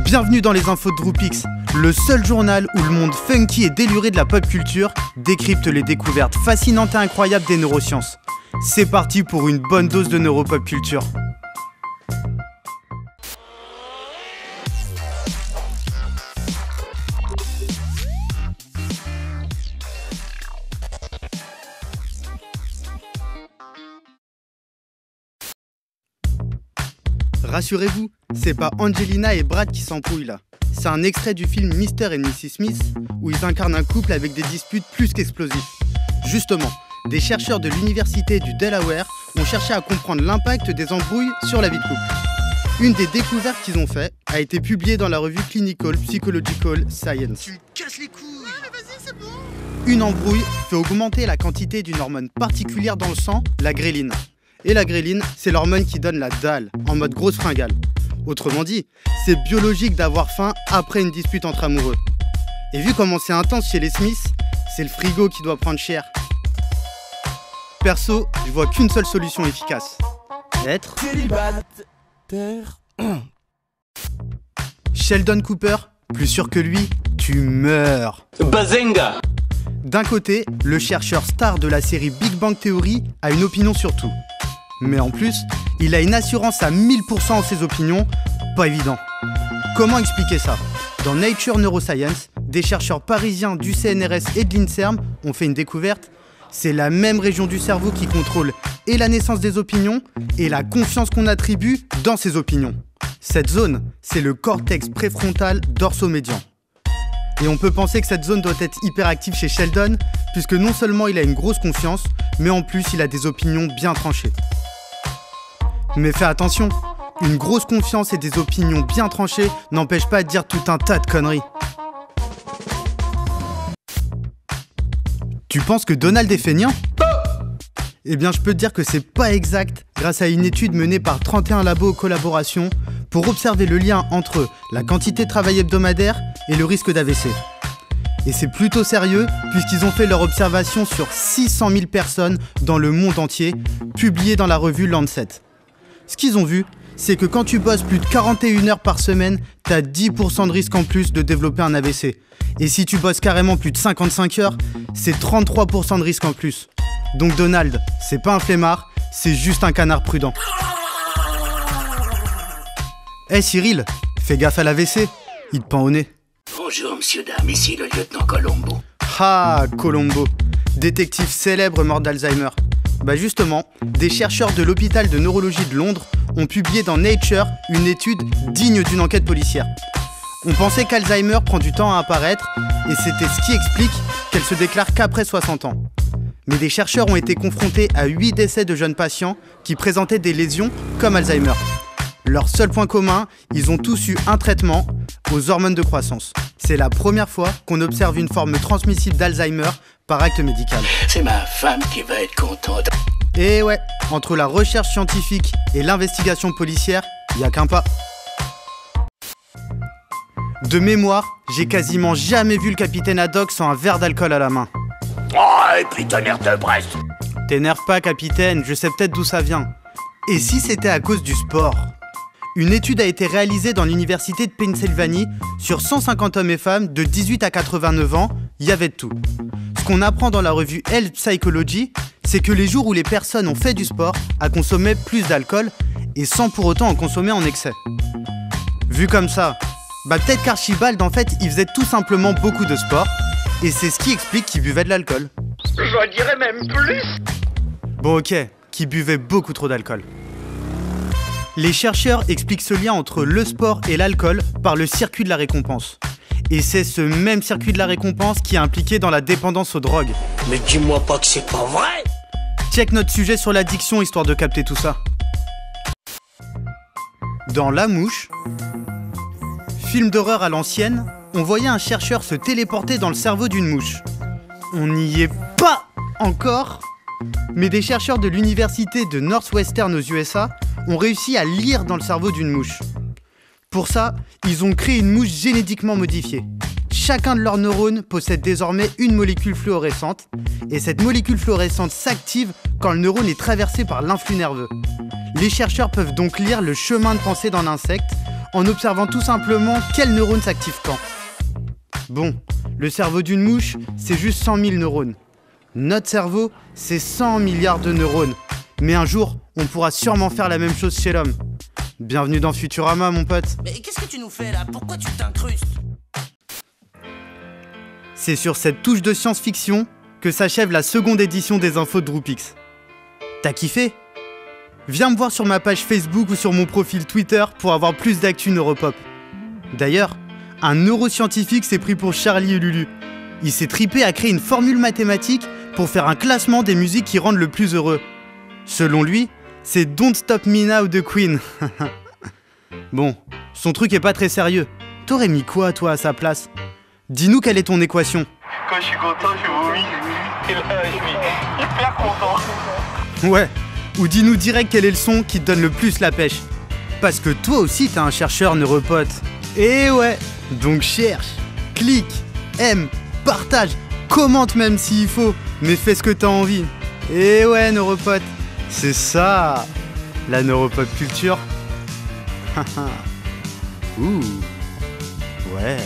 Bienvenue dans les infos de Droopix, le seul journal où le monde funky et déluré de la pop culture décrypte les découvertes fascinantes et incroyables des neurosciences. C'est parti pour une bonne dose de neuropop culture. Rassurez-vous, c'est pas Angelina et Brad qui s'embrouillent là. C'est un extrait du film Mr. et Mrs. Smith où ils incarnent un couple avec des disputes plus qu'explosives. Justement, des chercheurs de l'université du Delaware ont cherché à comprendre l'impact des embrouilles sur la vie de couple. Une des découvertes qu'ils ont fait a été publiée dans la revue Clinical Psychological Science. Tu me casses les couilles! Ouais, mais vas-y, c'est bon! Une embrouille fait augmenter la quantité d'une hormone particulière dans le sang, la gréline. Et la gréline, c'est l'hormone qui donne la dalle, en mode grosse fringale. Autrement dit, c'est biologique d'avoir faim après une dispute entre amoureux. Et vu comment c'est intense chez les Smiths, c'est le frigo qui doit prendre cher. Perso, je vois qu'une seule solution efficace. Être célibataire. Sheldon Cooper, plus sûr que lui, tu meurs. Bazinga! D'un côté, le chercheur star de la série Big Bang Theory a une opinion sur tout. Mais en plus, il a une assurance à 1000% en ses opinions, pas évident. Comment expliquer ça? Dans Nature Neuroscience, des chercheurs parisiens du CNRS et de l'INSERM ont fait une découverte. C'est la même région du cerveau qui contrôle et la naissance des opinions et la confiance qu'on attribue dans ces opinions. Cette zone, c'est le cortex préfrontal dorsomédian. Et on peut penser que cette zone doit être hyperactive chez Sheldon, puisque non seulement il a une grosse confiance, mais en plus il a des opinions bien tranchées. Mais fais attention, une grosse confiance et des opinions bien tranchées n'empêchent pas de dire tout un tas de conneries. Tu penses que Donald est feignant ? Eh bien je peux te dire que c'est pas exact, grâce à une étude menée par 31 labos collaborations pour observer le lien entre la quantité de travail hebdomadaire et le risque d'AVC. Et c'est plutôt sérieux, puisqu'ils ont fait leur observation sur 600 000 personnes dans le monde entier, publiées dans la revue Lancet. Ce qu'ils ont vu, c'est que quand tu bosses plus de 41 heures par semaine, t'as 10% de risque en plus de développer un AVC. Et si tu bosses carrément plus de 55 heures, c'est 33% de risque en plus. Donc Donald, c'est pas un flemmard, c'est juste un canard prudent. Hey Cyril, fais gaffe à l'AVC, il te pend au nez. Bonjour, monsieur, dame, ici le lieutenant Colombo. Ah, Colombo, détective célèbre mort d'Alzheimer. Bah justement, des chercheurs de l'hôpital de neurologie de Londres ont publié dans Nature une étude digne d'une enquête policière. On pensait qu'Alzheimer prend du temps à apparaître et c'était ce qui explique qu'elle se déclare qu'après 60 ans. Mais des chercheurs ont été confrontés à 8 décès de jeunes patients qui présentaient des lésions comme Alzheimer. Leur seul point commun, ils ont tous eu un traitement aux hormones de croissance. C'est la première fois qu'on observe une forme transmissible d'Alzheimer par acte médical. C'est ma femme qui va être contente. Et ouais, entre la recherche scientifique et l'investigation policière, y a qu'un pas. De mémoire, j'ai quasiment jamais vu le capitaine Haddock sans un verre d'alcool à la main. Oh, et puis tonnerre de Brest. T'énerve pas, capitaine, je sais peut-être d'où ça vient. Et si c'était à cause du sport ? Une étude a été réalisée dans l'université de Pennsylvanie sur 150 hommes et femmes de 18 à 89 ans, il y avait de tout. Ce qu'on apprend dans la revue Health Psychology, c'est que les jours où les personnes ont fait du sport, elles consommaient plus d'alcool et sans pour autant en consommer en excès. Vu comme ça, bah peut-être qu'Archibald en fait il faisait tout simplement beaucoup de sport et c'est ce qui explique qu'il buvait de l'alcool. Je dirais même plus! Bon ok, qu'il buvait beaucoup trop d'alcool. Les chercheurs expliquent ce lien entre le sport et l'alcool par le circuit de la récompense. Et c'est ce même circuit de la récompense qui est impliqué dans la dépendance aux drogues. Mais dis-moi pas que c'est pas vrai! Check notre sujet sur l'addiction histoire de capter tout ça. Dans La Mouche, film d'horreur à l'ancienne, on voyait un chercheur se téléporter dans le cerveau d'une mouche. On n'y est pas encore, mais des chercheurs de l'université de Northwestern aux USA ont réussi à lire dans le cerveau d'une mouche. Pour ça, ils ont créé une mouche génétiquement modifiée. Chacun de leurs neurones possède désormais une molécule fluorescente, et cette molécule fluorescente s'active quand le neurone est traversé par l'influx nerveux. Les chercheurs peuvent donc lire le chemin de pensée d'un insecte en observant tout simplement quels neurones s'activent quand. Bon, le cerveau d'une mouche, c'est juste 100 000 neurones. Notre cerveau, c'est 100 milliards de neurones. Mais un jour, on pourra sûrement faire la même chose chez l'homme. Bienvenue dans Futurama, mon pote. Mais qu'est-ce que tu nous fais là? Pourquoi tu t'incrustes? C'est sur cette touche de science-fiction que s'achève la seconde édition des infos de Droopix. T'as kiffé? Viens me voir sur ma page Facebook ou sur mon profil Twitter pour avoir plus d'actu Neuropop. D'ailleurs, un neuroscientifique s'est pris pour Charlie et Lulu. Il s'est tripé à créer une formule mathématique pour faire un classement des musiques qui rendent le plus heureux. Selon lui, c'est Don't Stop Me Now de Queen. Bon, son truc est pas très sérieux. T'aurais mis quoi, toi, à sa place? Dis-nous quelle est ton équation. Quand je suis content, je vomis. Et là, je suis hyper content. Ouais, ou dis-nous direct quel est le son qui te donne le plus la pêche. Parce que toi aussi t'es un chercheur neuropote. Et ouais, donc cherche, clique, aime, partage, commente même s'il faut, mais fais ce que t'as envie. Et ouais neuropote, c'est ça, la neuropop culture. Ouh, ouais.